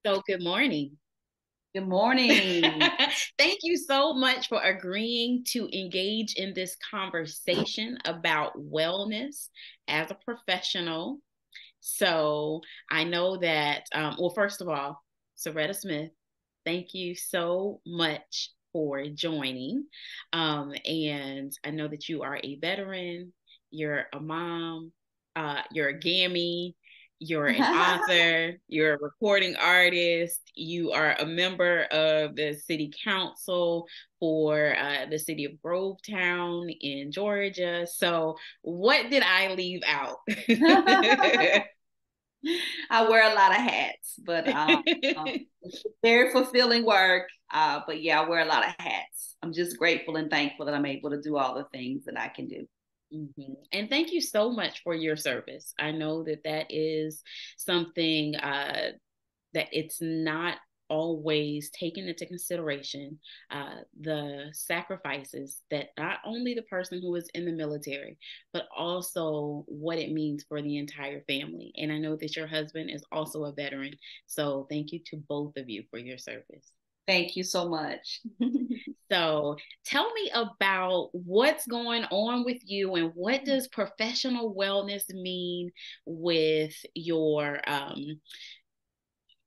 So good morning. Good morning. Thank you so much for agreeing to engage in this conversation about wellness as a professional. So I know that, well, first of all, Ceretta Smith, thank you so much for joining. And I know that you are a veteran, you're a mom, you're a gammy, you're an author, you're a recording artist, you are a member of the city council for the city of Grovetown in Georgia. So, what did I leave out? I wear a lot of hats, but very fulfilling work. But yeah, I wear a lot of hats. I'm just grateful and thankful that I'm able to do all the things that I can do. And thank you so much for your service. I know that that is something that it's not always taken into consideration, the sacrifices that not only the person who is in the military, but also what it means for the entire family. And I know that your husband is also a veteran. So thank you to both of you for your service. Thank you so much. So tell me about what's going on with you and what does professional wellness mean with your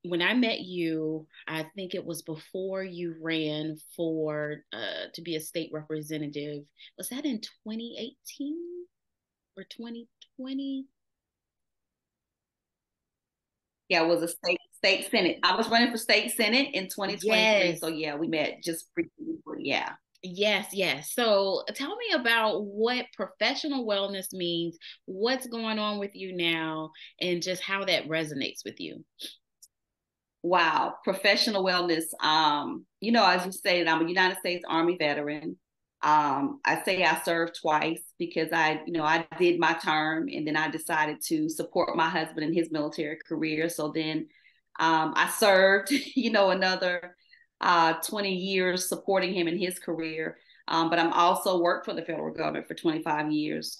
when I met you, I think it was before you ran for to be a state representative. Was that in 2018 or 2020? Yeah, it was a state senate. I was running for state senate in 2023. So Yes. yeah, we met just briefly. Yeah. Yes, yes. So tell me about what professional wellness means, what's going on with you now, and just how that resonates with you. Wow, professional wellness. As you stated, I'm a United States Army veteran. I say I served twice because I did my term and then I decided to support my husband in his military career. So then I served, another 20 years supporting him in his career. But I'm also worked for the federal government for 25 years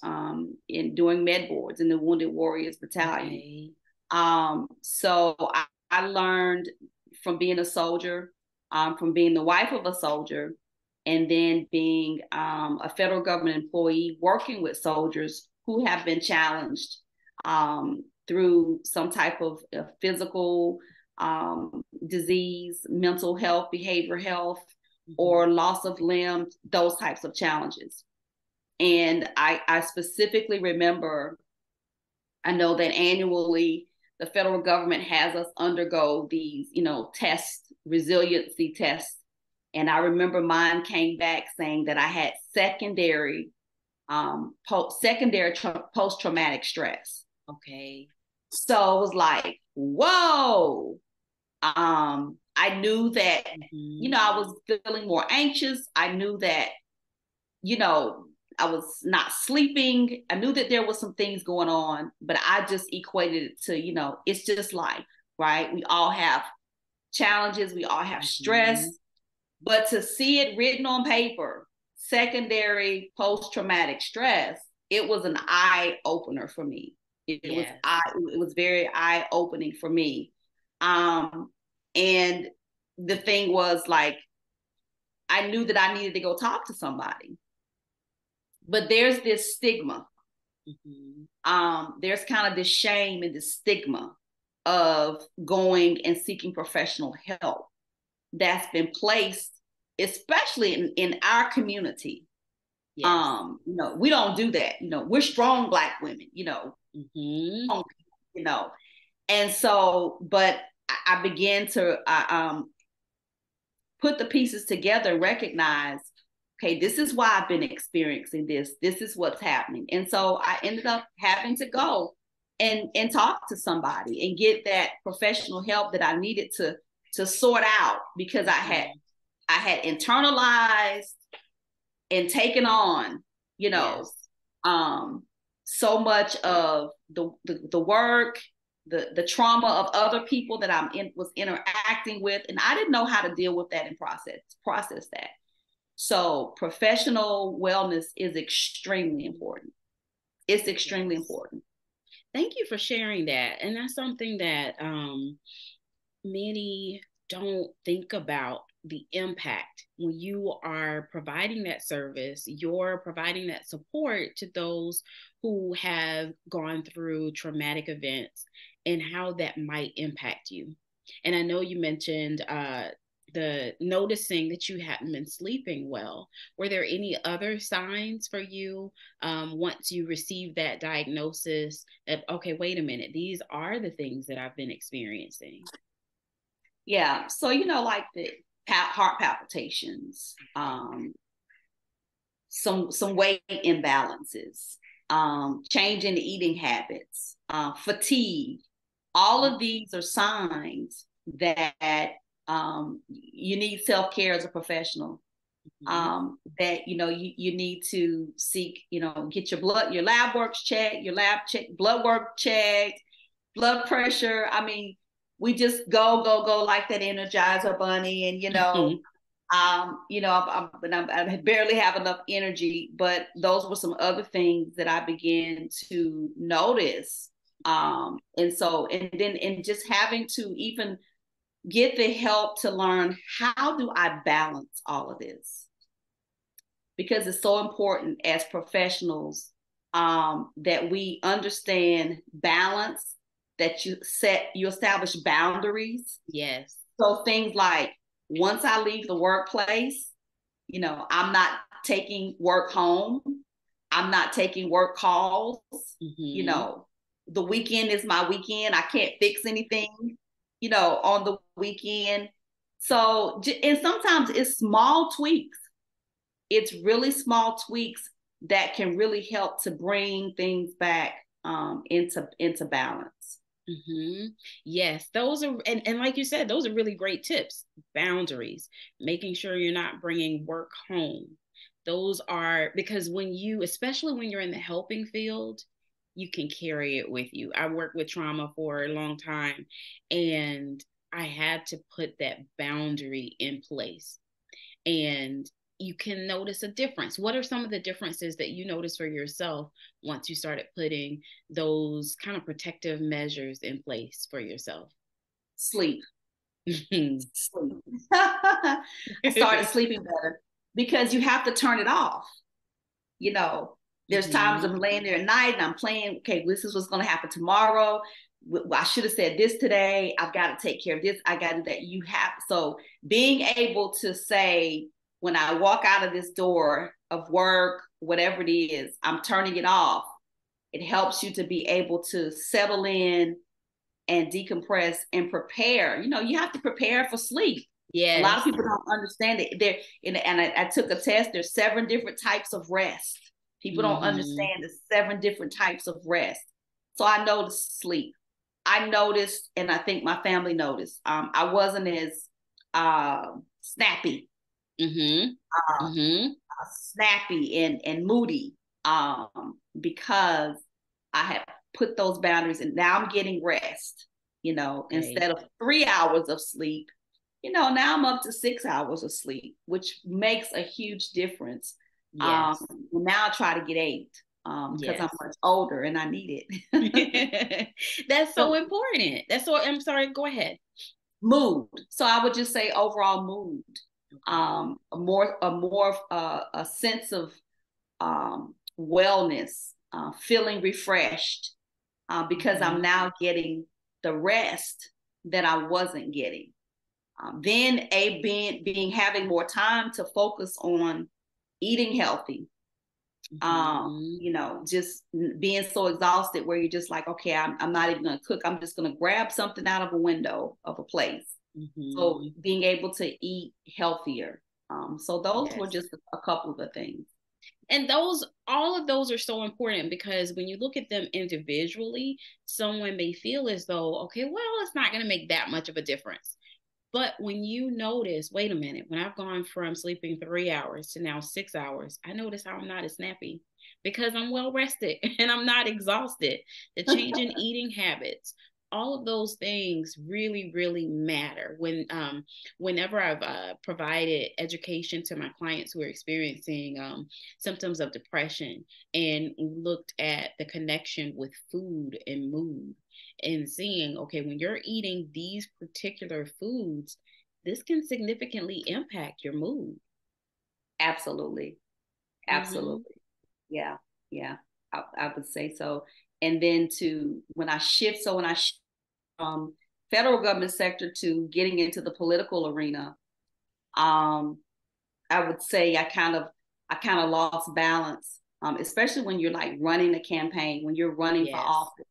in doing med boards in the Wounded Warriors Battalion. Okay. So I learned from being a soldier, from being the wife of a soldier, and then being a federal government employee working with soldiers who have been challenged through some type of physical disease, mental health, behavioral health, Mhm. or loss of limbs, those types of challenges. And I specifically remember, I know that annually the federal government has us undergo these, tests, resiliency tests. And I remember mine came back saying that I had secondary post traumatic stress. Okay. So it was like, whoa. I knew that, Mhm. I was feeling more anxious. I knew that, you know, I was not sleeping. I knew that there was some things going on, but I just equated it to, it's just life, right? We all have challenges, we all have stress, Mhm. but to see it written on paper, secondary post traumatic stress, it was an eye opener for me. Yes. It was very eye opening for me. Um, and the thing was like, I knew that I needed to go talk to somebody, but there's this stigma. Mhm. There's kind of this shame and this stigma of going and seeking professional help that's been placed, especially in our community. Yes. We don't do that. We're strong Black women. Mhm. You know, and so, but I began to put the pieces together and recognize, okay, this is why I've been experiencing this. This is what's happening. And so I ended up having to go and talk to somebody and get that professional help that I needed to sort out because Mhm. I had internalized and taken on, you know, Yes. um, so much of the work, the trauma of other people that was interacting with, and I didn't know how to deal with that and process that. So professional wellness is extremely important. It's extremely Yes. important. Thank you for sharing that. And that's something that many don't think about the impact when you are providing that service, you're providing that support to those who have gone through traumatic events and how that might impact you. And I know you mentioned the noticing that you hadn't been sleeping well. Were there any other signs for you once you received that diagnosis that, okay, wait a minute, these are the things that I've been experiencing? Yeah. So, like the heart palpitations, some weight imbalances, change in eating habits, fatigue. All of these are signs that you need self-care as a professional. That you need to seek, get your lab works checked, blood work checked, blood pressure. I mean, we just go like that Energizer bunny, and I barely have enough energy. But those were some other things that I began to notice, and just having to even get the help to learn, how do I balance all of this? Because it's so important as professionals that we understand balance, that you establish boundaries. Yes. So things like, once I leave the workplace, I'm not taking work home. I'm not taking work calls. The weekend is my weekend. I can't fix anything, on the weekend. So, and sometimes it's small tweaks. It's really small tweaks that can really help to bring things back into balance. Yes, those are, and like you said, those are really great tips. Boundaries, making sure you're not bringing work home. Those are, because especially when you're in the helping field, you can carry it with you. I worked with trauma for a long time, and I had to put that boundary in place. And you can notice a difference. What are some of the differences that you notice for yourself once you started putting those kind of protective measures in place for yourself? Sleep. Sleep. I started sleeping better because you have to turn it off. There's times I'm laying there at night and I'm playing, okay, this is what's going to happen tomorrow. I should have said this today. I've got to take care of this. I got to do that. So being able to say, when I walk out of this door of work, whatever it is, I'm turning it off. It helps you to be able to settle in and decompress and prepare. You have to prepare for sleep. Yes. A lot of people don't understand it. I took a test. There's 7 different types of rest. People don't understand the 7 different types of rest. So I noticed sleep. I noticed, and I think my family noticed, I wasn't as snappy. Snappy and moody, because I had put those boundaries, and now I'm getting rest, instead of 3 hours of sleep, now I'm up to 6 hours of sleep, which makes a huge difference. Yes. Now I try to get 8 because I'm much older and I need it. That's so important. I'm sorry, go ahead. Mood. So I would just say overall mood. A sense of wellness, feeling refreshed, because I'm now getting the rest that I wasn't getting. Then having more time to focus on eating healthy. Just being so exhausted where you're just like, okay, I'm not even gonna cook. I'm just gonna grab something out of a window of a place. So being able to eat healthier. So those were just a couple of the things. And all of those are so important, because when you look at them individually, someone may feel as though, okay, well, it's not going to make that much of a difference. But when you notice, wait a minute, when I've gone from sleeping 3 hours to now 6 hours, I notice how I'm not as snappy because I'm well rested and I'm not exhausted. The change in eating habits, all of those things really, really matter. Whenever I've provided education to my clients who are experiencing symptoms of depression and looked at the connection with food and mood and seeing, okay, when you're eating these particular foods, this can significantly impact your mood. Absolutely. Mm-hmm. Absolutely. Yeah. Yeah. I would say so. And then when I shift from federal government sector to getting into the political arena, I would say I kind of lost balance, especially when you're like running a campaign, when you're running for Yes. office.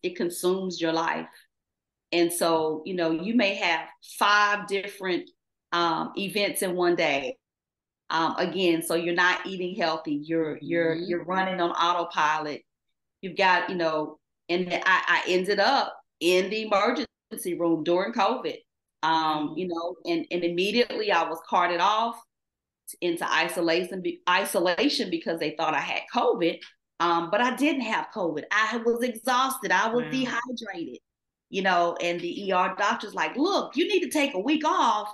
It consumes your life. And so, you may have 5 different events in one day. Again, so you're not eating healthy. You're you're Mm-hmm. you're running on autopilot. You've got, and I ended up in the emergency room during COVID. Wow. And immediately I was carted off into isolation because they thought I had COVID. But I didn't have COVID. I was exhausted. I was Wow. dehydrated, and the ER doctor's like, look, you need to take a week off,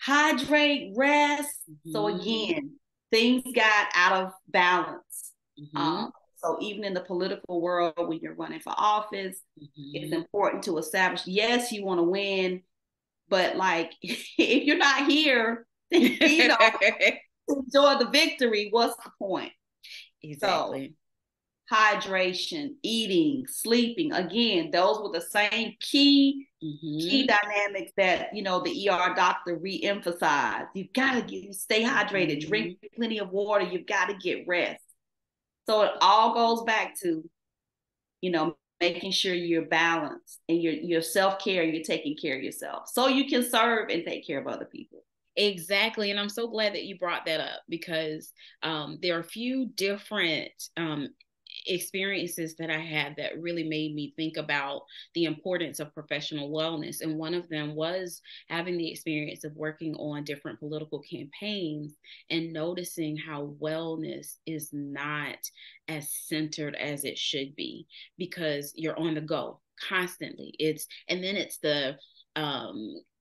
hydrate, rest. So Mm-hmm. again, things got out of balance. Mm-hmm. So even in the political world, when you're running for office, it's Mm-hmm. important to establish, yes, you want to win, but like if you're not here, to enjoy the victory, what's the point? So Exactly. hydration, eating, sleeping, again, those were the same key Mm-hmm. dynamics that the ER doctor re-emphasized. You've got to stay hydrated, Mm-hmm. drink plenty of water, you've got to get rest. So it all goes back to making sure you're balanced and you're self-care, you're taking care of yourself so you can serve and take care of other people. Exactly. And I'm so glad that you brought that up because there are a few different experiences that I had that really made me think about the importance of professional wellness. And one of them was having the experience of working on different political campaigns and noticing how wellness is not as centered as it should be because you're on the go constantly. It's the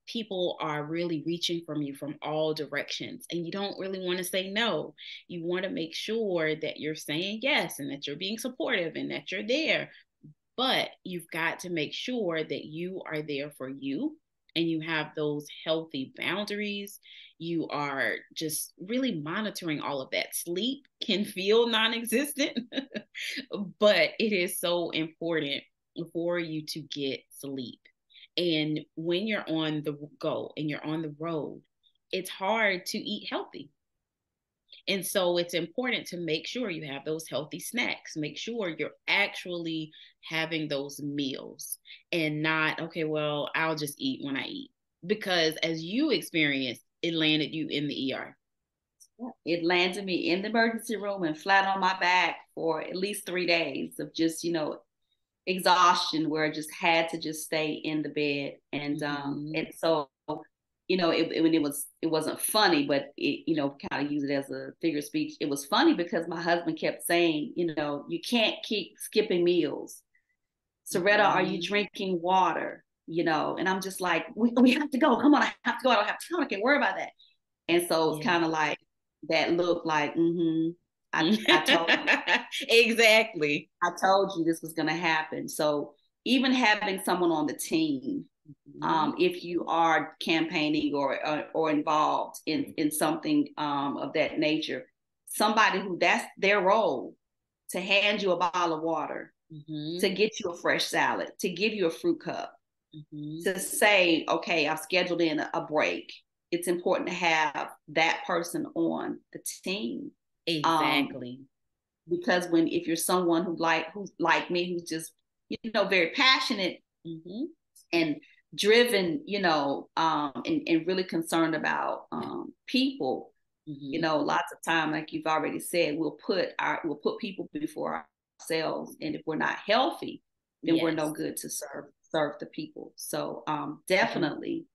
people are really reaching from you from all directions and you don't really want to say no. You want to make sure that you're saying yes and that you're being supportive and that you're there, but you've got to make sure that you are there for you and you have those healthy boundaries. You are just really monitoring all of that. Sleep can feel non-existent but it is so important for you to get sleep. And when you're on the go and you're on the road, it's hard to eat healthy. And so it's important to make sure you have those healthy snacks. Make sure you're actually having those meals and not, okay, well, I'll just eat when I eat. Because as you experienced, it landed you in the ER. It landed me in the emergency room and flat on my back for at least 3 days of just, exhaustion, where I just had to just stay in the bed. And so, it wasn't funny, but kind of use it as a figure of speech. It was funny because my husband kept saying, you can't keep skipping meals. Ceretta, are you drinking water? And I'm just like, we have to go. Come on, I have to go. I don't have time. I can't worry about that. And so it's Yeah. kind of like that look like, I told you. Exactly. I told you this was going to happen. So even having someone on the team, if you are campaigning or involved in something of that nature, somebody who that's their role, to hand you a bottle of water, to get you a fresh salad, to give you a fruit cup, to say, okay, I've scheduled in a break. It's important to have that person on the team. Exactly. Because if you're someone who's like me, who's just very passionate and driven, and really concerned about people, lots of time, like you've already said, we'll put people before ourselves, and if we're not healthy, then we're no good to serve the people. So definitely,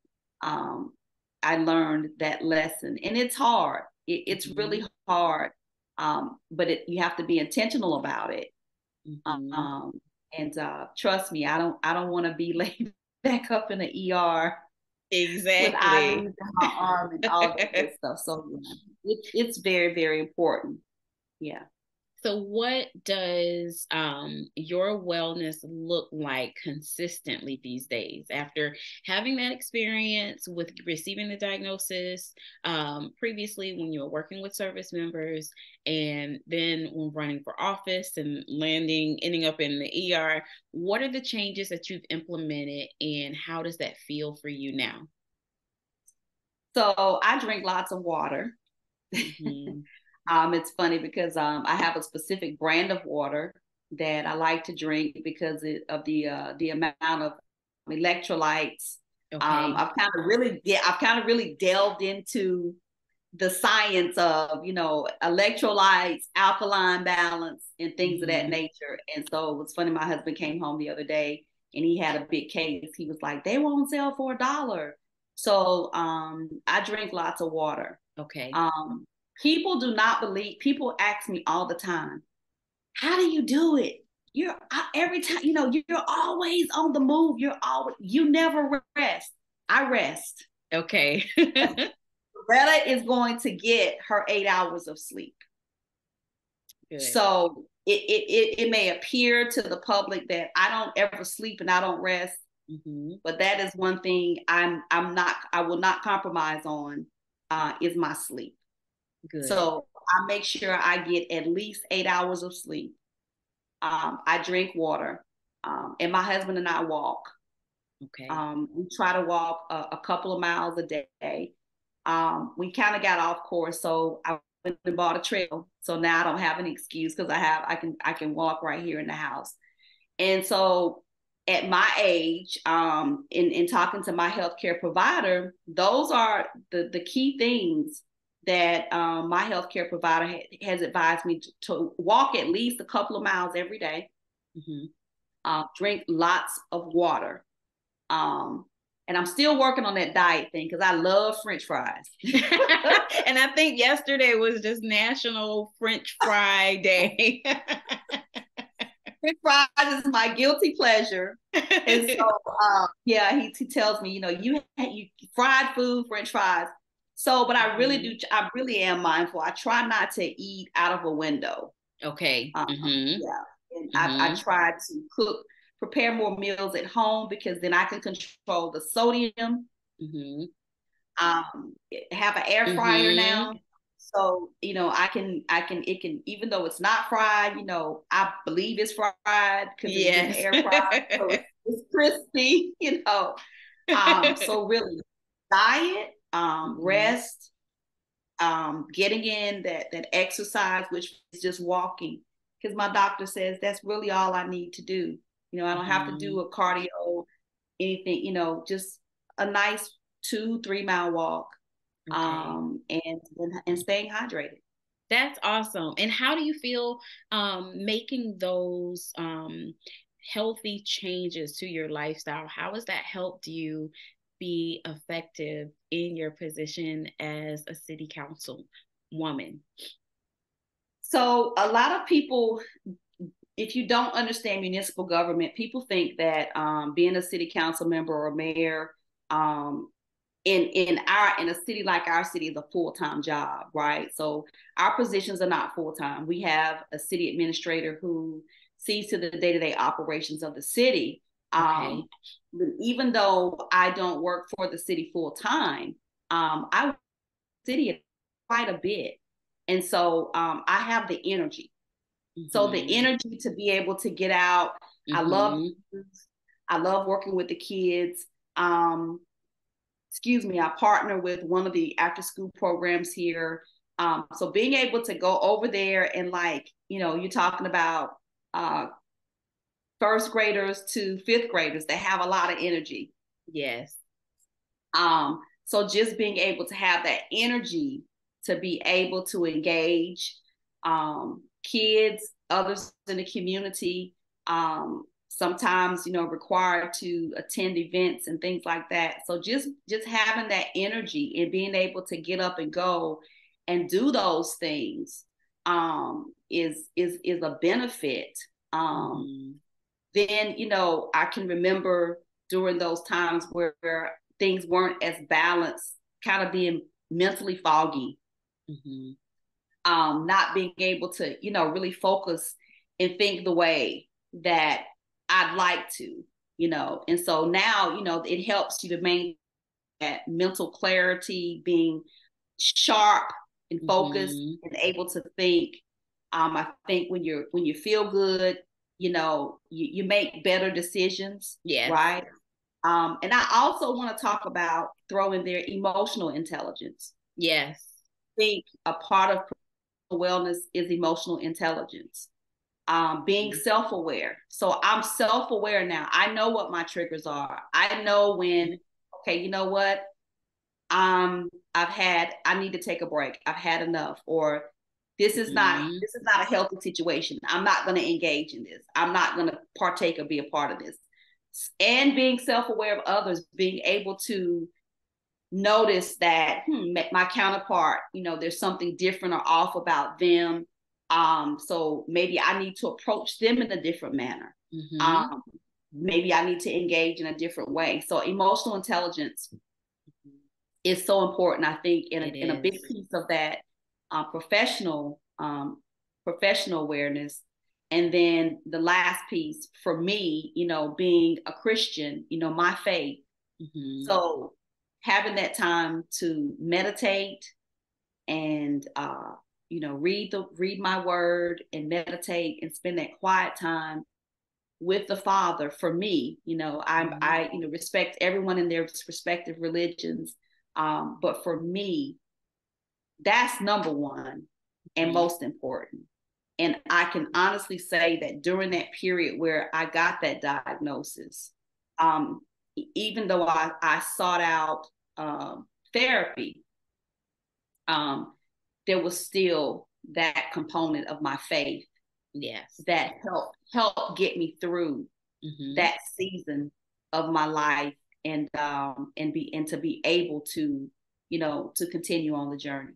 I learned that lesson, and it's hard. It's really hard, but you have to be intentional about it. And trust me, I don't want to be laid back up in the ER with IVs Exactly. in my arm and all that good stuff. So it's very, very important. Yeah. So, what does your wellness look like consistently these days after having that experience with receiving the diagnosis previously when you were working with service members, and then when running for office and ending up in the ER? What are the changes that you've implemented, and how does that feel for you now? So I drink lots of water. Mm-hmm. It's funny because I have a specific brand of water that I like to drink because of the amount of electrolytes. Okay. I've kind of really delved into the science of, you know, electrolytes, alkaline balance, and things of that Mm-hmm. nature. And so it was funny. My husband came home the other day and he had a big case. He was like, "They won't sell for $1." So I drink lots of water. Okay. Um, People do not believe. People ask me all the time, "How do you do it? Every time, you know, you're always on the move. You never rest." I rest. Okay. Greta is going to get her 8 hours of sleep. Good. So it may appear to the public that I don't ever sleep and I don't rest, Mm-hmm. but that is one thing I will not compromise on is my sleep. Good. So I make sure I get at least 8 hours of sleep. I drink water, and my husband and I walk. Okay. We try to walk a couple of miles a day. We kind of got off course, so I went and bought a trail. So now I don't have an excuse because I can walk right here in the house. And so at my age, in talking to my healthcare provider, those are the key things that my healthcare provider has advised me to walk at least a couple of miles every day, Mm-hmm. drink lots of water. Um, and I'm still working on that diet thing because I love French fries. And I think yesterday was just National French Fry Day. French fries is my guilty pleasure. And so, yeah, he tells me, you know, you fried food, French fries. So, but I really am mindful. I try not to eat out of a window. Okay. Mm-hmm. Yeah, and I Mm-hmm. try to prepare more meals at home because then I can control the sodium. Mm-hmm. um have an air fryer Mm-hmm. now, so you know it can, even though it's not fried, you know, I believe it's fried because it was in the Yes. air fryer, so it's crispy, you know. So really, diet, Mm-hmm. rest, getting in that exercise, which is just walking, because my doctor says that's really all I need to do. You know, I don't have to Mm-hmm. do a cardio, anything, you know, just a nice 2-3 mile walk, Okay. and staying hydrated. That's awesome. And how do you feel making those healthy changes to your lifestyle? How has that helped you be effective in your position as a city council woman? So a lot of people, if you don't understand municipal government, people think that being a city council member or mayor, um, in a city like our city, is a full-time job, right? So our positions are not full-time. We have a city administrator who sees to the day-to-day operations of the city. Okay. Even though I don't work for the city full-time, I work for the city quite a bit. And so I have the energy. So the Mm-hmm. energy to be able to get out. I love Mm-hmm. I love working with the kids. Um, Excuse me, I partner with one of the after school programs here. So being able to go over there and, like, you know, you're talking about uh, first graders to fifth graders that have a lot of energy. Yes. So just being able to have that energy to be able to engage kids, others in the community, sometimes, you know, required to attend events and things like that. So just having that energy and being able to get up and go and do those things is a benefit. Mm-hmm. then, I can remember during those times where things weren't as balanced, kind of being mentally foggy, Mm-hmm. Not being able to, really focus and think the way that I'd like to, And so now, it helps you to maintain that mental clarity, being sharp and focused Mm-hmm. and able to think. I think when you feel good, you make better decisions, Yes. right? And I also want to talk about throwing their emotional intelligence. Yes. I think a part of wellness is emotional intelligence. Being self-aware. So I'm self-aware now. I know what my triggers are. I know when, okay, you know what? I need to take a break. I've had enough, or Mm-hmm. this is not a healthy situation. I'm not going to engage in this. I'm not going to partake or be a part of this. And being self-aware of others, being able to notice that my counterpart, there's something different or off about them. So maybe I need to approach them in a different manner. Mm-hmm. Maybe I need to engage in a different way. So emotional intelligence is so important, I think, in a big is. piece of that, professional awareness. And then the last piece for me, being a Christian, my faith. Mm-hmm. So having that time to meditate and read my word and meditate and spend that quiet time with the Father. For me, I respect everyone in their respective religions, but for me, that's number one and Mm-hmm. most important. And I can honestly say that during that period where I got that diagnosis, um, even though I sought out therapy, um, there was still that component of my faith Yes. that helped get me through Mm-hmm. that season of my life, and to be able to to continue on the journey.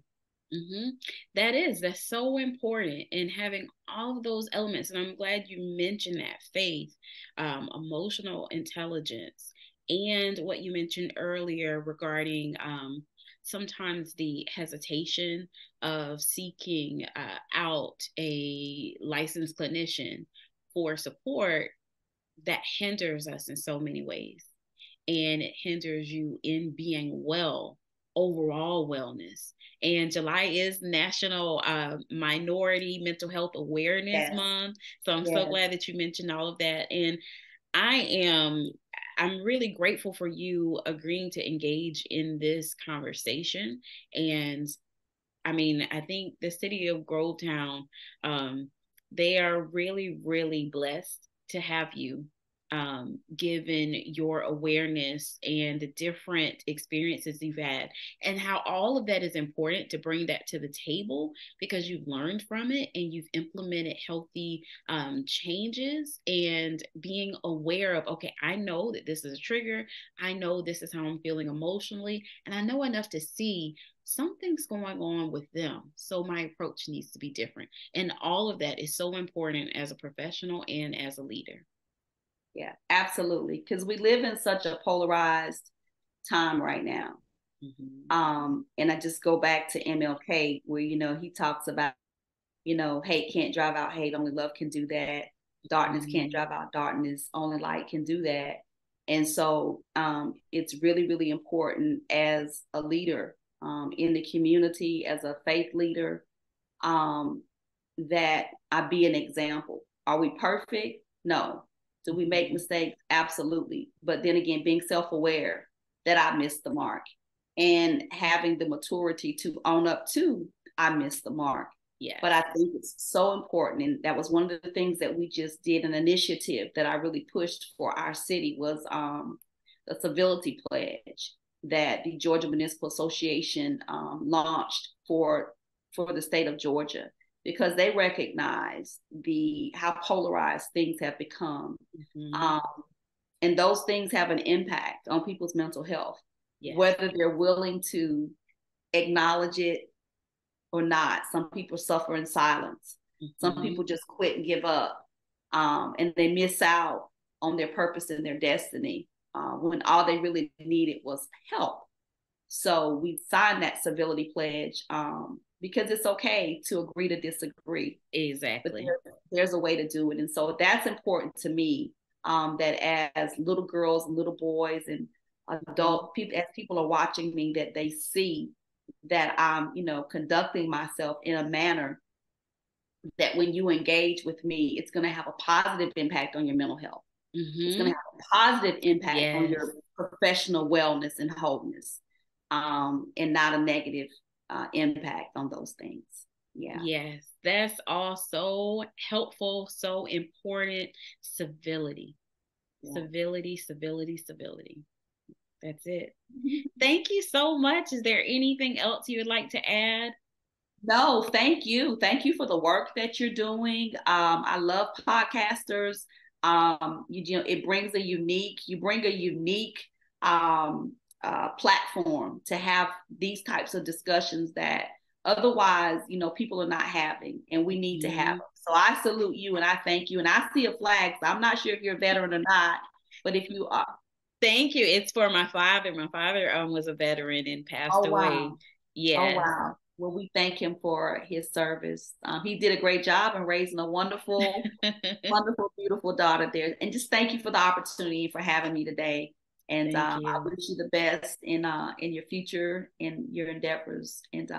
Mm-hmm. That's so important in having all of those elements. And I'm glad you mentioned that faith, emotional intelligence, and what you mentioned earlier regarding sometimes the hesitation of seeking out a licensed clinician for support that hinders us in so many ways. And it hinders you in being well, overall wellness. And July is National Minority Mental Health Awareness Yes. Month. So I'm so Yes. glad that you mentioned all of that. And I am I'm really grateful for you agreeing to engage in this conversation. And I mean, I think the city of Grovetown, they are really, really blessed to have you, given your awareness and the different experiences you've had, and how all of that is important to bring that to the table because you've learned from it and you've implemented healthy changes, and being aware of, okay, I know that this is a trigger. I know this is how I'm feeling emotionally, and I know enough to see something's going on with them. So my approach needs to be different. And all of that is so important as a professional and as a leader. Yeah, absolutely. Because we live in such a polarized time right now. Mm-hmm. And I just go back to MLK, where, he talks about, hate can't drive out hate, only love can do that. Darkness can't Mm-hmm. drive out darkness, only light can do that. And so it's really, really important as a leader in the community, as a faith leader, um, that I be an example. Are we perfect? No. Do we make Mm-hmm. mistakes? Absolutely. But then again, being self-aware that I missed the mark and having the maturity to own up to I missed the mark. Yes. But I think it's so important. And that was one of the things that we just did, an initiative that I really pushed for our city was the civility pledge that the Georgia Municipal Association launched for the state of Georgia, because they recognize how polarized things have become. Mm-hmm. Um, and those things have an impact on people's mental health, Yes. whether they're willing to acknowledge it or not. Some people suffer in silence. Some Mm-hmm. people just quit and give up. and they miss out on their purpose and their destiny when all they really needed was help. So we signed that civility pledge because it's okay to agree to disagree. Exactly. But there's a way to do it. And so that's important to me, that as little girls and little boys and adult people, as people are watching me, that they see that I'm, conducting myself in a manner that when you engage with me, it's going to have a positive impact on your mental health. It's going to have a positive impact on your professional wellness and wholeness, and not a negative impact on those things. Yeah. Yes, that's all so helpful, so important. Civility, civility, civility, civility. That's it. Thank you so much. Is there anything else you would like to add? No, thank you. Thank you for the work that you're doing. I love podcasters. It brings you bring a unique platform to have these types of discussions that otherwise, people are not having, and we need to have them. So I salute you and I thank you. And I see a flag. So I'm not sure if you're a veteran or not, but if you are. Thank you. It's for my father. My father was a veteran and passed away. Wow. Yes. Oh, wow. Well, we thank him for his service. He did a great job in raising a wonderful, wonderful, beautiful daughter there. And just thank you for the opportunity for having me today. And I wish you the best in your future, in your endeavors, and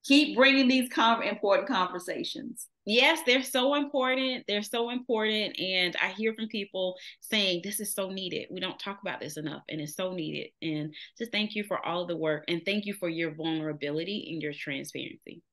keep bringing these important conversations. Yes, they're so important. They're so important. And I hear from people saying this is so needed. We don't talk about this enough, and it's so needed. And just thank you for all the work, and thank you for your vulnerability and your transparency.